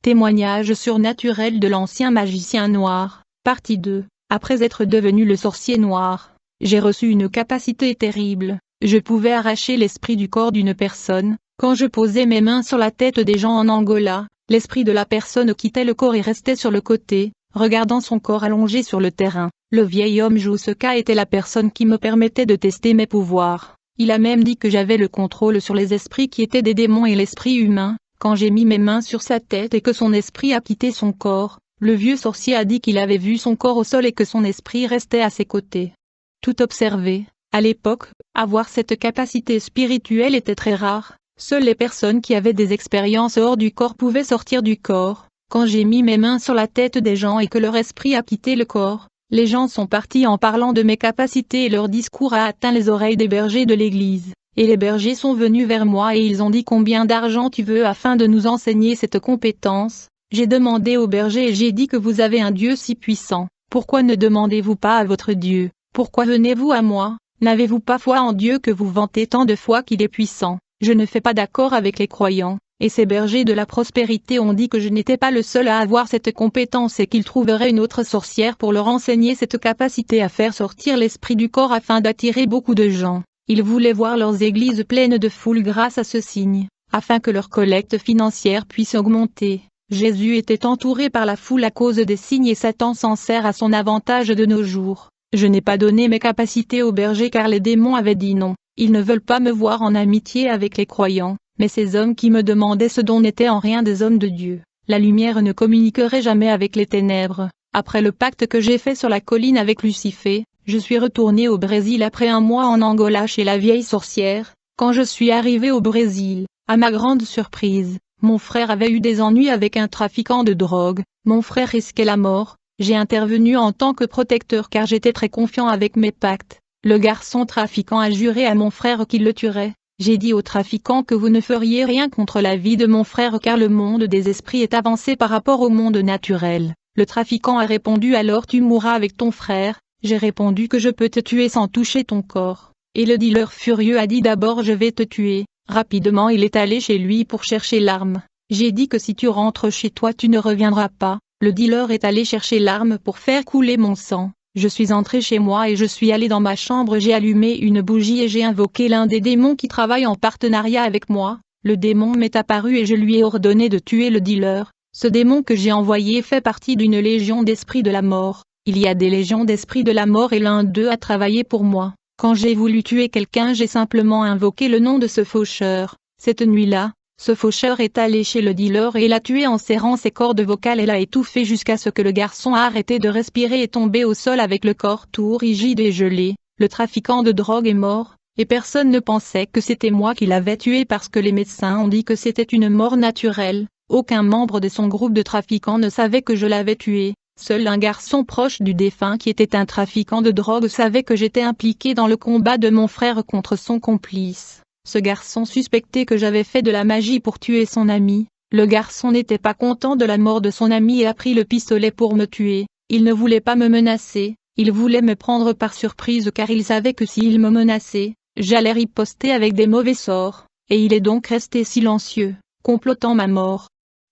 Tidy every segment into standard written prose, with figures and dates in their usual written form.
Témoignage surnaturel de l'ancien magicien noir, partie 2. Après être devenu le sorcier noir, j'ai reçu une capacité terrible. Je pouvais arracher l'esprit du corps d'une personne. Quand je posais mes mains sur la tête des gens en Angola, l'esprit de la personne quittait le corps et restait sur le côté, regardant son corps allongé sur le terrain. Le vieil homme Jouska était la personne qui me permettait de tester mes pouvoirs. Il a même dit que j'avais le contrôle sur les esprits qui étaient des démons et l'esprit humain. Quand j'ai mis mes mains sur sa tête et que son esprit a quitté son corps, le vieux sorcier a dit qu'il avait vu son corps au sol et que son esprit restait à ses côtés. Tout observé. À l'époque, avoir cette capacité spirituelle était très rare. Seules les personnes qui avaient des expériences hors du corps pouvaient sortir du corps. Quand j'ai mis mes mains sur la tête des gens et que leur esprit a quitté le corps, les gens sont partis en parlant de mes capacités et leur discours a atteint les oreilles des bergers de l'église. Et les bergers sont venus vers moi et ils ont dit combien d'argent tu veux afin de nous enseigner cette compétence. J'ai demandé aux bergers et j'ai dit que vous avez un Dieu si puissant. Pourquoi ne demandez-vous pas à votre Dieu? Pourquoi venez-vous à moi? N'avez-vous pas foi en Dieu que vous vantez tant de fois qu'il est puissant? Je ne fais pas d'accord avec les croyants. Et ces bergers de la prospérité ont dit que je n'étais pas le seul à avoir cette compétence et qu'ils trouveraient une autre sorcière pour leur enseigner cette capacité à faire sortir l'esprit du corps afin d'attirer beaucoup de gens. Ils voulaient voir leurs églises pleines de foule grâce à ce signe, afin que leur collecte financière puisse augmenter. Jésus était entouré par la foule à cause des signes et Satan s'en sert à son avantage de nos jours. Je n'ai pas donné mes capacités aux bergers car les démons avaient dit non. Ils ne veulent pas me voir en amitié avec les croyants, mais ces hommes qui me demandaient ce dont n'étaient en rien des hommes de Dieu. La lumière ne communiquerait jamais avec les ténèbres. Après le pacte que j'ai fait sur la colline avec Lucifer, je suis retourné au Brésil après un mois en Angola chez la vieille sorcière. Quand je suis arrivé au Brésil, à ma grande surprise, mon frère avait eu des ennuis avec un trafiquant de drogue. Mon frère risquait la mort. J'ai intervenu en tant que protecteur car j'étais très confiant avec mes pactes. Le garçon trafiquant a juré à mon frère qu'il le tuerait. J'ai dit au trafiquant que vous ne feriez rien contre la vie de mon frère car le monde des esprits est avancé par rapport au monde naturel. Le trafiquant a répondu alors tu mourras avec ton frère. J'ai répondu que je peux te tuer sans toucher ton corps. Et le dealer furieux a dit d'abord je vais te tuer. Rapidement il est allé chez lui pour chercher l'arme. J'ai dit que si tu rentres chez toi tu ne reviendras pas. Le dealer est allé chercher l'arme pour faire couler mon sang. Je suis entré chez moi et je suis allé dans ma chambre, j'ai allumé une bougie et j'ai invoqué l'un des démons qui travaille en partenariat avec moi. Le démon m'est apparu et je lui ai ordonné de tuer le dealer. Ce démon que j'ai envoyé fait partie d'une légion d'esprits de la mort. Il y a des légions d'esprits de la mort et l'un d'eux a travaillé pour moi. Quand j'ai voulu tuer quelqu'un j'ai simplement invoqué le nom de ce faucheur. Cette nuit-là, ce faucheur est allé chez le dealer et l'a tué en serrant ses cordes vocales et l'a étouffé jusqu'à ce que le garçon a arrêté de respirer et tombé au sol avec le corps tout rigide et gelé. Le trafiquant de drogue est mort, et personne ne pensait que c'était moi qui l'avais tué parce que les médecins ont dit que c'était une mort naturelle. Aucun membre de son groupe de trafiquants ne savait que je l'avais tué. Seul un garçon proche du défunt qui était un trafiquant de drogue savait que j'étais impliqué dans le combat de mon frère contre son complice. Ce garçon suspectait que j'avais fait de la magie pour tuer son ami. Le garçon n'était pas content de la mort de son ami et a pris le pistolet pour me tuer. Il ne voulait pas me menacer, il voulait me prendre par surprise car il savait que s'il me menaçait, j'allais riposter avec des mauvais sorts, et il est donc resté silencieux, complotant ma mort.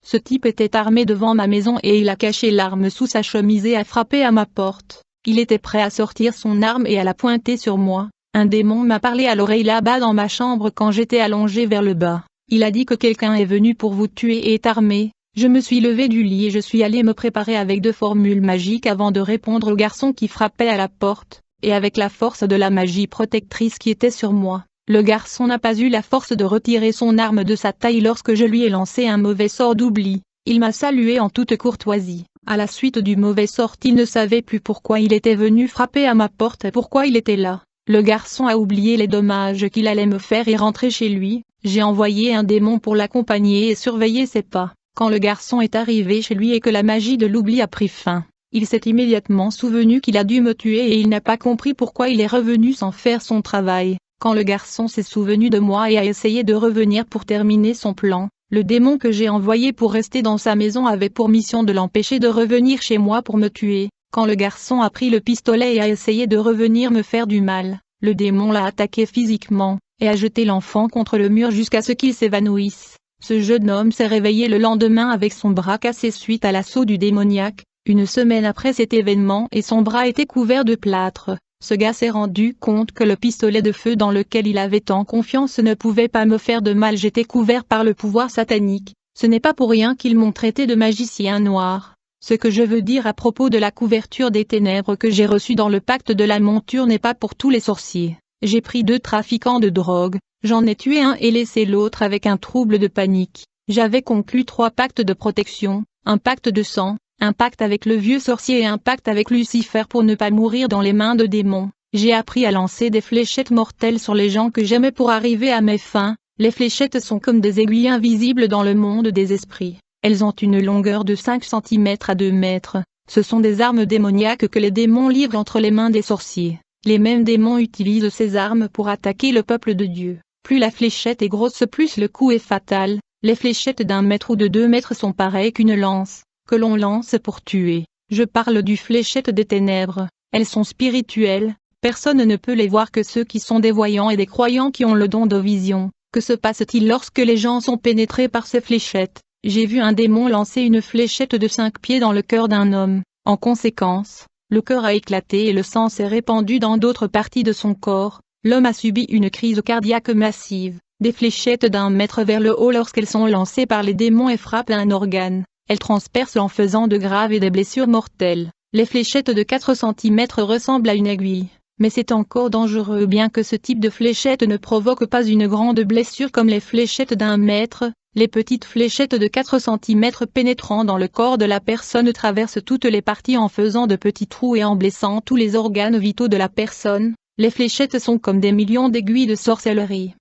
Ce type était armé devant ma maison et il a caché l'arme sous sa chemise et a frappé à ma porte. Il était prêt à sortir son arme et à la pointer sur moi. Un démon m'a parlé à l'oreille là-bas dans ma chambre quand j'étais allongé vers le bas. Il a dit que quelqu'un est venu pour vous tuer et est armé. Je me suis levé du lit et je suis allé me préparer avec 2 formules magiques avant de répondre au garçon qui frappait à la porte, et avec la force de la magie protectrice qui était sur moi. Le garçon n'a pas eu la force de retirer son arme de sa taille lorsque je lui ai lancé un mauvais sort d'oubli. Il m'a salué en toute courtoisie. À la suite du mauvais sort, il ne savait plus pourquoi il était venu frapper à ma porte et pourquoi il était là. Le garçon a oublié les dommages qu'il allait me faire et rentré chez lui. J'ai envoyé un démon pour l'accompagner et surveiller ses pas. Quand le garçon est arrivé chez lui et que la magie de l'oubli a pris fin, il s'est immédiatement souvenu qu'il a dû me tuer et il n'a pas compris pourquoi il est revenu sans faire son travail. Quand le garçon s'est souvenu de moi et a essayé de revenir pour terminer son plan, le démon que j'ai envoyé pour rester dans sa maison avait pour mission de l'empêcher de revenir chez moi pour me tuer. Quand le garçon a pris le pistolet et a essayé de revenir me faire du mal, le démon l'a attaqué physiquement, et a jeté l'enfant contre le mur jusqu'à ce qu'il s'évanouisse. Ce jeune homme s'est réveillé le lendemain avec son bras cassé suite à l'assaut du démoniaque, une semaine après cet événement, et son bras était couvert de plâtre. Ce gars s'est rendu compte que le pistolet de feu dans lequel il avait tant confiance ne pouvait pas me faire de mal. J'étais couvert par le pouvoir satanique. Ce n'est pas pour rien qu'ils m'ont traité de magicien noir. Ce que je veux dire à propos de la couverture des ténèbres que j'ai reçue dans le pacte de la monture n'est pas pour tous les sorciers. J'ai pris 2 trafiquants de drogue, j'en ai tué un et laissé l'autre avec un trouble de panique. J'avais conclu 3 pactes de protection, un pacte de sang, un pacte avec le vieux sorcier et un pacte avec Lucifer pour ne pas mourir dans les mains de démons. J'ai appris à lancer des fléchettes mortelles sur les gens que j'aimais pour arriver à mes fins. Les fléchettes sont comme des aiguilles invisibles dans le monde des esprits. Elles ont une longueur de 5 cm à 2 mètres. Ce sont des armes démoniaques que les démons livrent entre les mains des sorciers. Les mêmes démons utilisent ces armes pour attaquer le peuple de Dieu. Plus la fléchette est grosse, plus le coup est fatal. Les fléchettes d'1 mètre ou de 2 mètres sont pareilles qu'une lance, que l'on lance pour tuer. Je parle du fléchette des ténèbres. Elles sont spirituelles. Personne ne peut les voir que ceux qui sont des voyants et des croyants qui ont le don de vision. Que se passe-t-il lorsque les gens sont pénétrés par ces fléchettes? J'ai vu un démon lancer une fléchette de 5 pieds dans le cœur d'un homme. En conséquence, le cœur a éclaté et le sang s'est répandu dans d'autres parties de son corps. L'homme a subi une crise cardiaque massive. Des fléchettes d'1 mètre vers le haut lorsqu'elles sont lancées par les démons et frappent un organe. Elles transpercent en faisant de graves et des blessures mortelles. Les fléchettes de 4 cm ressemblent à une aiguille. Mais c'est encore dangereux bien que ce type de fléchette ne provoque pas une grande blessure comme les fléchettes d'1 mètre. Les petites fléchettes de 4 cm pénétrant dans le corps de la personne traversent toutes les parties en faisant de petits trous et en blessant tous les organes vitaux de la personne. Les fléchettes sont comme des millions d'aiguilles de sorcellerie.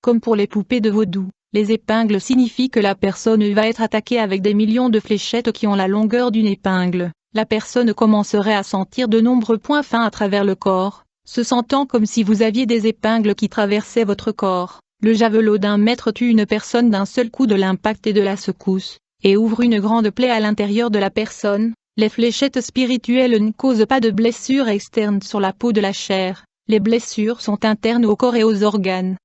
Comme pour les poupées de vaudou, les épingles signifient que la personne va être attaquée avec des millions de fléchettes qui ont la longueur d'une épingle. La personne commencerait à sentir de nombreux points fins à travers le corps, se sentant comme si vous aviez des épingles qui traversaient votre corps. Le javelot d'1 mètre tue une personne d'un seul coup de l'impact et de la secousse, et ouvre une grande plaie à l'intérieur de la personne. Les fléchettes spirituelles ne causent pas de blessures externes sur la peau de la chair, les blessures sont internes au corps et aux organes.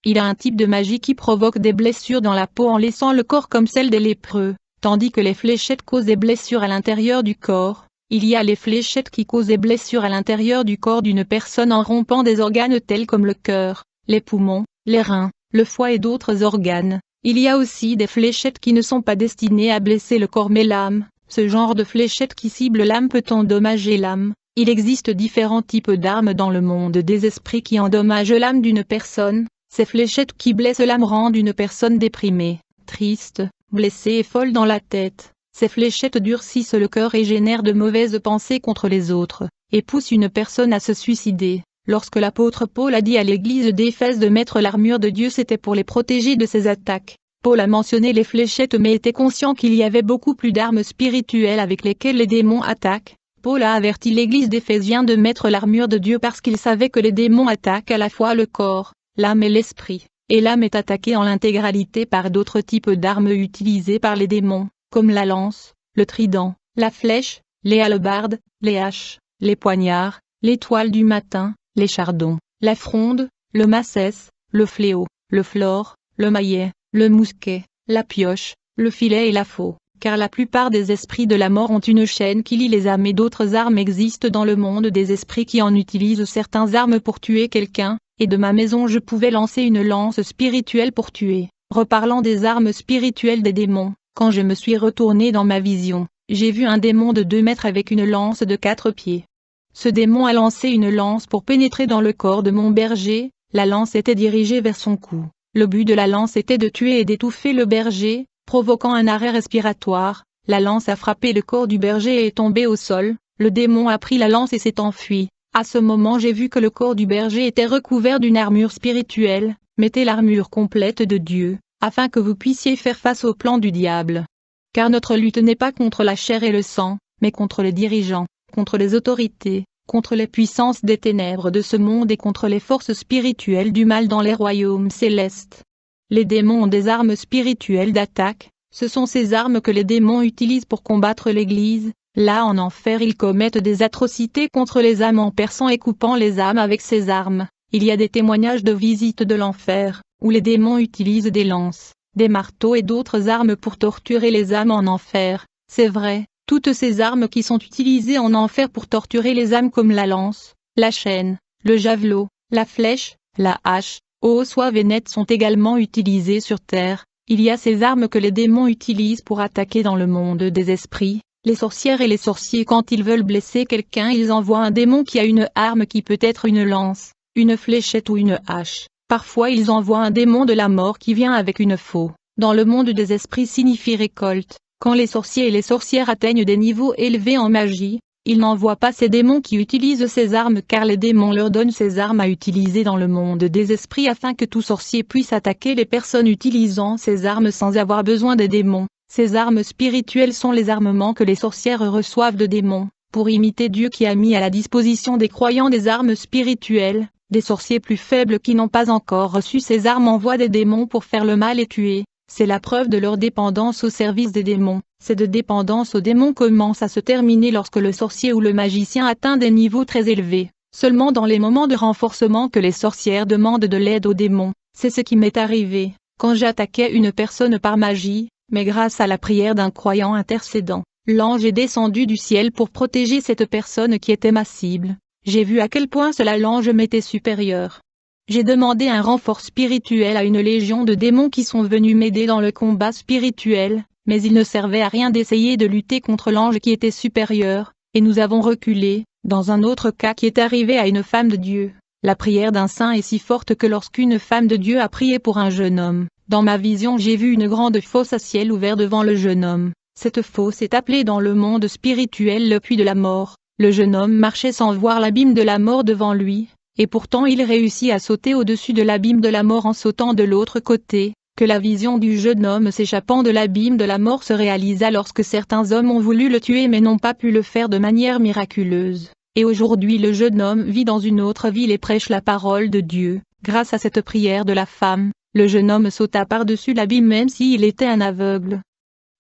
Il y a un type de magie qui provoque des blessures dans la peau en laissant le corps comme celle des lépreux, tandis que les fléchettes causent des blessures à l'intérieur du corps. Il y a les fléchettes qui causent des blessures à l'intérieur du corps d'une personne en rompant des organes tels comme le cœur, les poumons, les reins, le foie et d'autres organes. Il y a aussi des fléchettes qui ne sont pas destinées à blesser le corps mais l'âme. Ce genre de fléchette qui cible l'âme peut endommager l'âme. Il existe différents types d'armes dans le monde des esprits qui endommagent l'âme d'une personne. Ces fléchettes qui blessent l'âme rendent une personne déprimée, triste, blessée et folle dans la tête. Ces fléchettes durcissent le cœur et génèrent de mauvaises pensées contre les autres, et poussent une personne à se suicider. Lorsque l'apôtre Paul a dit à l'église d'Éphèse de mettre l'armure de Dieu, c'était pour les protéger de ses attaques. Paul a mentionné les fléchettes mais était conscient qu'il y avait beaucoup plus d'armes spirituelles avec lesquelles les démons attaquent. Paul a averti l'église d'Éphésiens de mettre l'armure de Dieu parce qu'il savait que les démons attaquent à la fois le corps, l'âme et l'esprit, et l'âme est attaquée en l'intégralité par d'autres types d'armes utilisées par les démons, comme la lance, le trident, la flèche, les hallebardes, les haches, les poignards, l'étoile du matin, les chardons, la fronde, le massès, le fléau, le flore, le maillet, le mousquet, la pioche, le filet et la faux, car la plupart des esprits de la mort ont une chaîne qui lie les âmes et d'autres armes existent dans le monde des esprits qui en utilisent certaines armes pour tuer quelqu'un, et de ma maison je pouvais lancer une lance spirituelle pour tuer. Reparlant des armes spirituelles des démons, quand je me suis retourné dans ma vision, j'ai vu un démon de 2 mètres avec une lance de 4 pieds. Ce démon a lancé une lance pour pénétrer dans le corps de mon berger, la lance était dirigée vers son cou. Le but de la lance était de tuer et d'étouffer le berger, provoquant un arrêt respiratoire. La lance a frappé le corps du berger et est tombé au sol. Le démon a pris la lance et s'est enfui. À ce moment j'ai vu que le corps du berger était recouvert d'une armure spirituelle. Mettez l'armure complète de Dieu, afin que vous puissiez faire face au plan du diable. Car notre lutte n'est pas contre la chair et le sang, mais contre les dirigeants, contre les autorités, contre les puissances des ténèbres de ce monde et contre les forces spirituelles du mal dans les royaumes célestes. Les démons ont des armes spirituelles d'attaque, ce sont ces armes que les démons utilisent pour combattre l'Église. Là en enfer ils commettent des atrocités contre les âmes en perçant et coupant les âmes avec ces armes. Il y a des témoignages de visites de l'enfer, où les démons utilisent des lances, des marteaux et d'autres armes pour torturer les âmes en enfer. C'est vrai, toutes ces armes qui sont utilisées en enfer pour torturer les âmes comme la lance, la chaîne, le javelot, la flèche, la hache, soie et net sont également utilisées sur terre. Il y a ces armes que les démons utilisent pour attaquer dans le monde des esprits. Les sorcières et les sorciers, quand ils veulent blesser quelqu'un, ils envoient un démon qui a une arme qui peut être une lance, une fléchette ou une hache. Parfois ils envoient un démon de la mort qui vient avec une faux. Dans le monde des esprits signifie récolte. Quand les sorciers et les sorcières atteignent des niveaux élevés en magie, ils n'envoient pas ces démons qui utilisent ces armes car les démons leur donnent ces armes à utiliser dans le monde des esprits afin que tout sorcier puisse attaquer les personnes utilisant ces armes sans avoir besoin des démons. Ces armes spirituelles sont les armements que les sorcières reçoivent de démons, pour imiter Dieu qui a mis à la disposition des croyants des armes spirituelles. Des sorciers plus faibles qui n'ont pas encore reçu ces armes envoient des démons pour faire le mal et tuer. C'est la preuve de leur dépendance au service des démons. Cette dépendance aux démons commence à se terminer lorsque le sorcier ou le magicien atteint des niveaux très élevés. Seulement dans les moments de renforcement que les sorcières demandent de l'aide aux démons. C'est ce qui m'est arrivé, quand j'attaquais une personne par magie, mais grâce à la prière d'un croyant intercédant, l'ange est descendu du ciel pour protéger cette personne qui était ma cible. J'ai vu à quel point cela l'ange m'était supérieur. J'ai demandé un renfort spirituel à une légion de démons qui sont venus m'aider dans le combat spirituel, mais il ne servait à rien d'essayer de lutter contre l'ange qui était supérieur, et nous avons reculé. Dans un autre cas qui est arrivé à une femme de Dieu, la prière d'un saint est si forte que lorsqu'une femme de Dieu a prié pour un jeune homme, dans ma vision j'ai vu une grande fosse à ciel ouvert devant le jeune homme. Cette fosse est appelée dans le monde spirituel le puits de la mort. Le jeune homme marchait sans voir l'abîme de la mort devant lui, et pourtant il réussit à sauter au-dessus de l'abîme de la mort en sautant de l'autre côté. Que la vision du jeune homme s'échappant de l'abîme de la mort se réalisa lorsque certains hommes ont voulu le tuer mais n'ont pas pu le faire de manière miraculeuse. Et aujourd'hui le jeune homme vit dans une autre ville et prêche la parole de Dieu. Grâce à cette prière de la femme, le jeune homme sauta par-dessus l'abîme même s'il était un aveugle.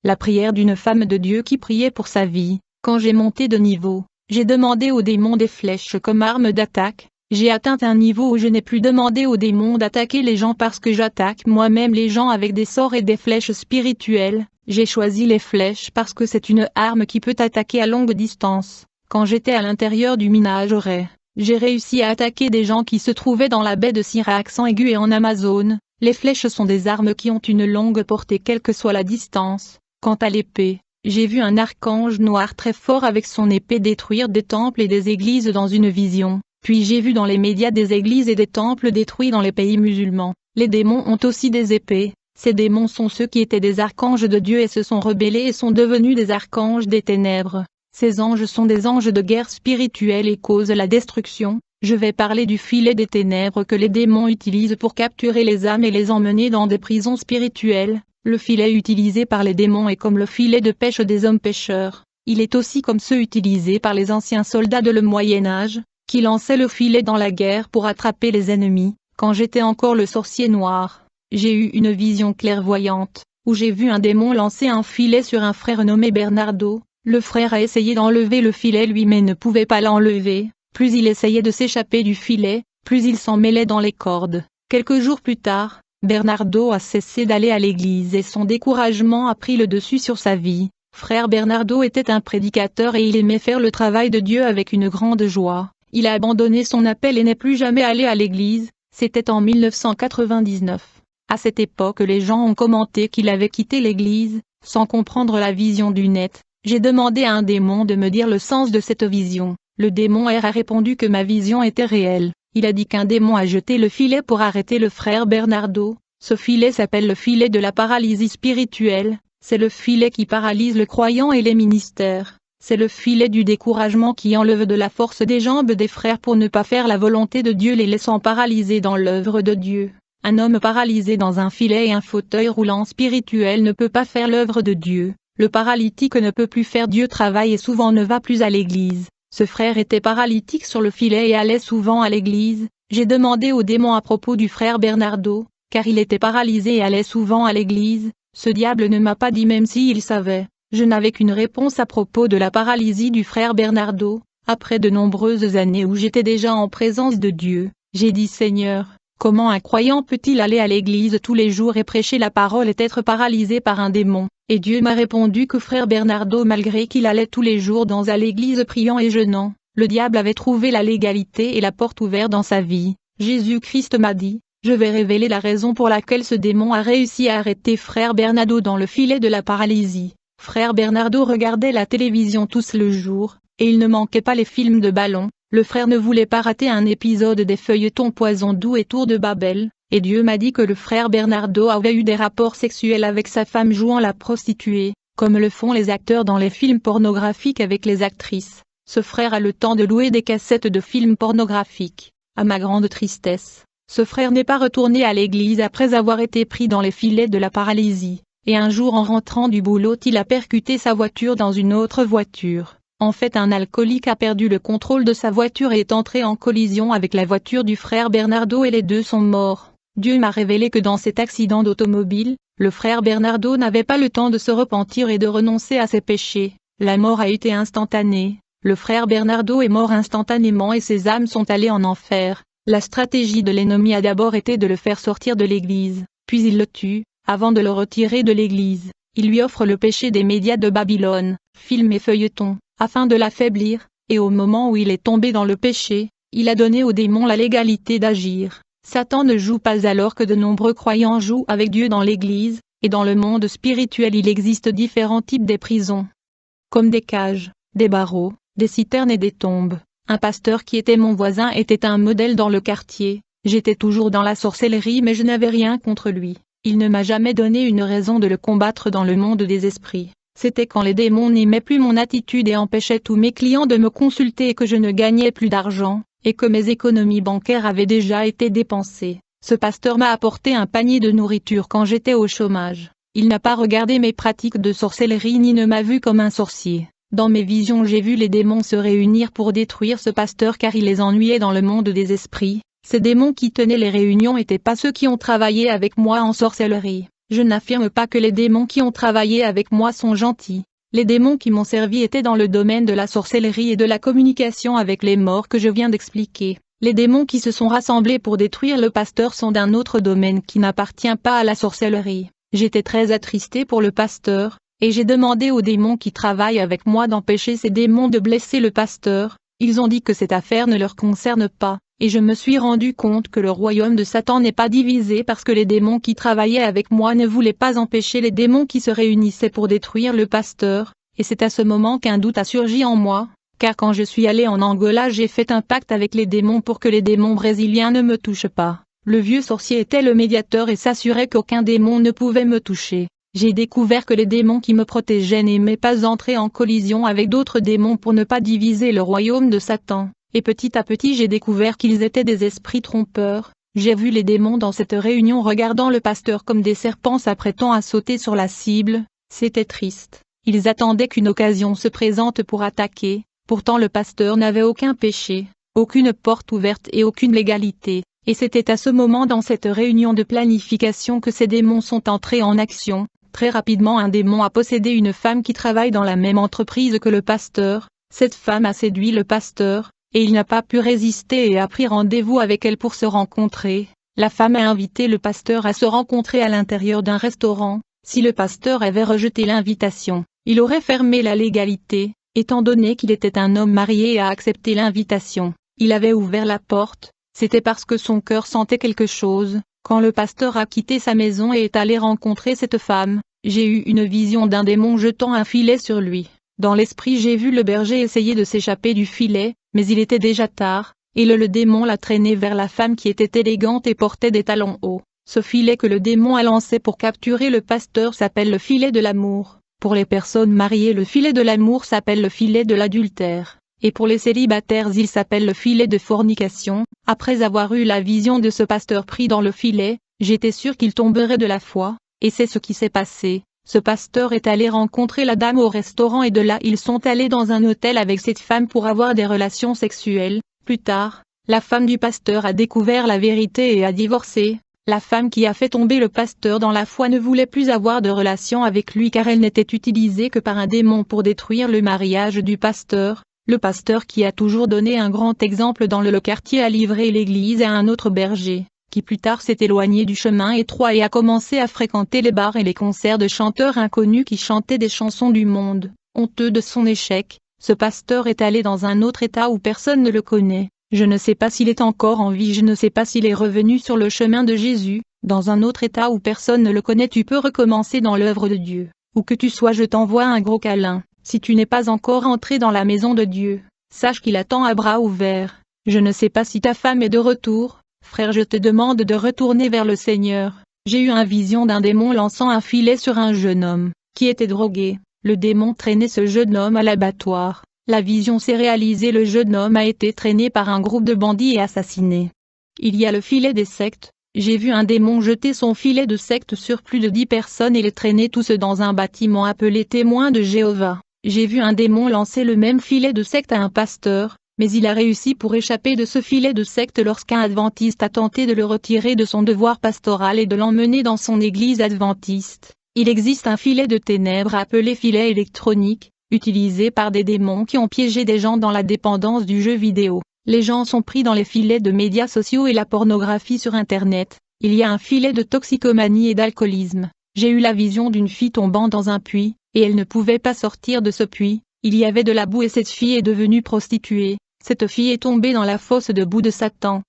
La prière d'une femme de Dieu qui priait pour sa vie. Quand j'ai monté de niveau, j'ai demandé aux démons des flèches comme arme d'attaque. J'ai atteint un niveau où je n'ai plus demandé aux démons d'attaquer les gens parce que j'attaque moi-même les gens avec des sorts et des flèches spirituelles. J'ai choisi les flèches parce que c'est une arme qui peut attaquer à longue distance. Quand j'étais à l'intérieur du minage Auray, j'ai réussi à attaquer des gens qui se trouvaient dans la baie de Syrax en Aigu et en Amazone. Les flèches sont des armes qui ont une longue portée quelle que soit la distance. Quant à l'épée, j'ai vu un archange noir très fort avec son épée détruire des temples et des églises dans une vision. Puis j'ai vu dans les médias des églises et des temples détruits dans les pays musulmans. Les démons ont aussi des épées. Ces démons sont ceux qui étaient des archanges de Dieu et se sont rebellés et sont devenus des archanges des ténèbres. Ces anges sont des anges de guerre spirituelle et causent la destruction. Je vais parler du filet des ténèbres que les démons utilisent pour capturer les âmes et les emmener dans des prisons spirituelles. Le filet utilisé par les démons est comme le filet de pêche des hommes pêcheurs. Il est aussi comme ceux utilisés par les anciens soldats de le Moyen-Âge, qui lançaient le filet dans la guerre pour attraper les ennemis. Quand j'étais encore le sorcier noir, j'ai eu une vision clairvoyante, où j'ai vu un démon lancer un filet sur un frère nommé Bernardo. Le frère a essayé d'enlever le filet lui mais ne pouvait pas l'enlever. Plus il essayait de s'échapper du filet, plus il s'en mêlait dans les cordes. Quelques jours plus tard, Bernardo a cessé d'aller à l'église et son découragement a pris le dessus sur sa vie. Frère Bernardo était un prédicateur et il aimait faire le travail de Dieu avec une grande joie. Il a abandonné son appel et n'est plus jamais allé à l'église. C'était en 1999. À cette époque les gens ont commenté qu'il avait quitté l'église, sans comprendre la vision du net. J'ai demandé à un démon de me dire le sens de cette vision. Le démon R a répondu que ma vision était réelle. Il a dit qu'un démon a jeté le filet pour arrêter le frère Bernardo. Ce filet s'appelle le filet de la paralysie spirituelle. C'est le filet qui paralyse le croyant et les ministères. C'est le filet du découragement qui enlève de la force des jambes des frères pour ne pas faire la volonté de Dieu les laissant paralysés dans l'œuvre de Dieu. Un homme paralysé dans un filet et un fauteuil roulant spirituel ne peut pas faire l'œuvre de Dieu. Le paralytique ne peut plus faire Dieu travail et souvent ne va plus à l'église. Ce frère était paralytique sur le filet et allait souvent à l'église. J'ai demandé au démon à propos du frère Bernardo, car il était paralysé et allait souvent à l'église. Ce diable ne m'a pas dit même s'il savait. Je n'avais qu'une réponse à propos de la paralysie du frère Bernardo. Après de nombreuses années où j'étais déjà en présence de Dieu, j'ai dit Seigneur, Comment un croyant peut-il aller à l'église tous les jours et prêcher la parole et être paralysé par un démon? Et Dieu m'a répondu que frère Bernardo, malgré qu'il allait tous les jours dans l'église priant et jeûnant, le diable avait trouvé la légalité et la porte ouverte dans sa vie. Jésus-Christ m'a dit, je vais révéler la raison pour laquelle ce démon a réussi à arrêter frère Bernardo dans le filet de la paralysie. Frère Bernardo regardait la télévision tous le jour, et il ne manquait pas les films de ballon. Le frère ne voulait pas rater un épisode des feuilletons Poison doux et Tour de Babel, et Dieu m'a dit que le frère Bernardo avait eu des rapports sexuels avec sa femme jouant la prostituée, comme le font les acteurs dans les films pornographiques avec les actrices. Ce frère a le temps de louer des cassettes de films pornographiques. À ma grande tristesse, ce frère n'est pas retourné à l'église après avoir été pris dans les filets de la paralysie, et un jour en rentrant du boulot il a percuté sa voiture dans une autre voiture. En fait, un alcoolique a perdu le contrôle de sa voiture et est entré en collision avec la voiture du frère Bernardo et les deux sont morts. Dieu m'a révélé que dans cet accident d'automobile, le frère Bernardo n'avait pas le temps de se repentir et de renoncer à ses péchés. La mort a été instantanée. Le frère Bernardo est mort instantanément et ses âmes sont allées en enfer. La stratégie de l'ennemi a d'abord été de le faire sortir de l'église, puis il le tue, avant de le retirer de l'église. Il lui offre le péché des médias de Babylone, films et feuilletons, afin de l'affaiblir, et au moment où il est tombé dans le péché, il a donné au démon la légalité d'agir. Satan ne joue pas alors que de nombreux croyants jouent avec Dieu dans l'église, et dans le monde spirituel il existe différents types de prisons. Comme des cages, des barreaux, des citernes et des tombes. Un pasteur qui était mon voisin était un modèle dans le quartier. J'étais toujours dans la sorcellerie mais je n'avais rien contre lui. Il ne m'a jamais donné une raison de le combattre dans le monde des esprits. C'était quand les démons n'aimaient plus mon attitude et empêchaient tous mes clients de me consulter et que je ne gagnais plus d'argent, et que mes économies bancaires avaient déjà été dépensées. Ce pasteur m'a apporté un panier de nourriture quand j'étais au chômage. Il n'a pas regardé mes pratiques de sorcellerie ni ne m'a vu comme un sorcier. Dans mes visions j'ai vu les démons se réunir pour détruire ce pasteur car il les ennuyait dans le monde des esprits. Ces démons qui tenaient les réunions n'étaient pas ceux qui ont travaillé avec moi en sorcellerie. Je n'affirme pas que les démons qui ont travaillé avec moi sont gentils. Les démons qui m'ont servi étaient dans le domaine de la sorcellerie et de la communication avec les morts que je viens d'expliquer. Les démons qui se sont rassemblés pour détruire le pasteur sont d'un autre domaine qui n'appartient pas à la sorcellerie. J'étais très attristée pour le pasteur, et j'ai demandé aux démons qui travaillent avec moi d'empêcher ces démons de blesser le pasteur. Ils ont dit que cette affaire ne leur concerne pas. Et je me suis rendu compte que le royaume de Satan n'est pas divisé parce que les démons qui travaillaient avec moi ne voulaient pas empêcher les démons qui se réunissaient pour détruire le pasteur, et c'est à ce moment qu'un doute a surgi en moi, car quand je suis allé en Angola j'ai fait un pacte avec les démons pour que les démons brésiliens ne me touchent pas. Le vieux sorcier était le médiateur et s'assurait qu'aucun démon ne pouvait me toucher. J'ai découvert que les démons qui me protégeaient n'aimaient pas entrer en collision avec d'autres démons pour ne pas diviser le royaume de Satan. Et petit à petit j'ai découvert qu'ils étaient des esprits trompeurs. J'ai vu les démons dans cette réunion regardant le pasteur comme des serpents s'apprêtant à sauter sur la cible. C'était triste. Ils attendaient qu'une occasion se présente pour attaquer. Pourtant le pasteur n'avait aucun péché, aucune porte ouverte et aucune légalité. Et c'était à ce moment dans cette réunion de planification que ces démons sont entrés en action. Très rapidement un démon a possédé une femme qui travaille dans la même entreprise que le pasteur. Cette femme a séduit le pasteur. Et il n'a pas pu résister et a pris rendez-vous avec elle pour se rencontrer. La femme a invité le pasteur à se rencontrer à l'intérieur d'un restaurant. Si le pasteur avait rejeté l'invitation, il aurait fermé la légalité, étant donné qu'il était un homme marié et a accepté l'invitation. Il avait ouvert la porte, c'était parce que son cœur sentait quelque chose. Quand le pasteur a quitté sa maison et est allé rencontrer cette femme, j'ai eu une vision d'un démon jetant un filet sur lui. Dans l'esprit j'ai vu le berger essayer de s'échapper du filet, mais il était déjà tard, et le démon l'a traîné vers la femme qui était élégante et portait des talons hauts. Ce filet que le démon a lancé pour capturer le pasteur s'appelle le filet de l'amour. Pour les personnes mariées le filet de l'amour s'appelle le filet de l'adultère, et pour les célibataires il s'appelle le filet de fornication. Après avoir eu la vision de ce pasteur pris dans le filet, j'étais sûr qu'il tomberait de la foi, et c'est ce qui s'est passé. Ce pasteur est allé rencontrer la dame au restaurant et de là ils sont allés dans un hôtel avec cette femme pour avoir des relations sexuelles. Plus tard, la femme du pasteur a découvert la vérité et a divorcé. La femme qui a fait tomber le pasteur dans la foi ne voulait plus avoir de relation avec lui car elle n'était utilisée que par un démon pour détruire le mariage du pasteur. Le pasteur qui a toujours donné un grand exemple dans le quartier a livré l'église à un autre berger. qui plus tard s'est éloigné du chemin étroit et a commencé à fréquenter les bars et les concerts de chanteurs inconnus qui chantaient des chansons du monde. Honteux de son échec, ce pasteur est allé dans un autre état où personne ne le connaît. Je ne sais pas s'il est encore en vie, je ne sais pas s'il est revenu sur le chemin de Jésus. Dans un autre état où personne ne le connaît, tu peux recommencer dans l'œuvre de Dieu. Où que tu sois, je t'envoie un gros câlin. Si tu n'es pas encore entré dans la maison de Dieu, sache qu'il attend à bras ouverts. Je ne sais pas si ta femme est de retour. Frère, je te demande de retourner vers le Seigneur. J'ai eu une vision d'un démon lançant un filet sur un jeune homme, qui était drogué. Le démon traînait ce jeune homme à l'abattoir. La vision s'est réalisée, le jeune homme a été traîné par un groupe de bandits et assassiné. Il y a le filet des sectes. J'ai vu un démon jeter son filet de secte sur plus de 10 personnes et les traîner tous dans un bâtiment appelé Témoins de Jéhovah. J'ai vu un démon lancer le même filet de secte à un pasteur, mais il a réussi pour échapper de ce filet de secte lorsqu'un adventiste a tenté de le retirer de son devoir pastoral et de l'emmener dans son église adventiste. Il existe un filet de ténèbres appelé filet électronique, utilisé par des démons qui ont piégé des gens dans la dépendance du jeu vidéo. Les gens sont pris dans les filets de médias sociaux et la pornographie sur Internet. Il y a un filet de toxicomanie et d'alcoolisme. J'ai eu la vision d'une fille tombant dans un puits, et elle ne pouvait pas sortir de ce puits. Il y avait de la boue et cette fille est devenue prostituée. Cette fille est tombée dans la fosse de boue de Satan.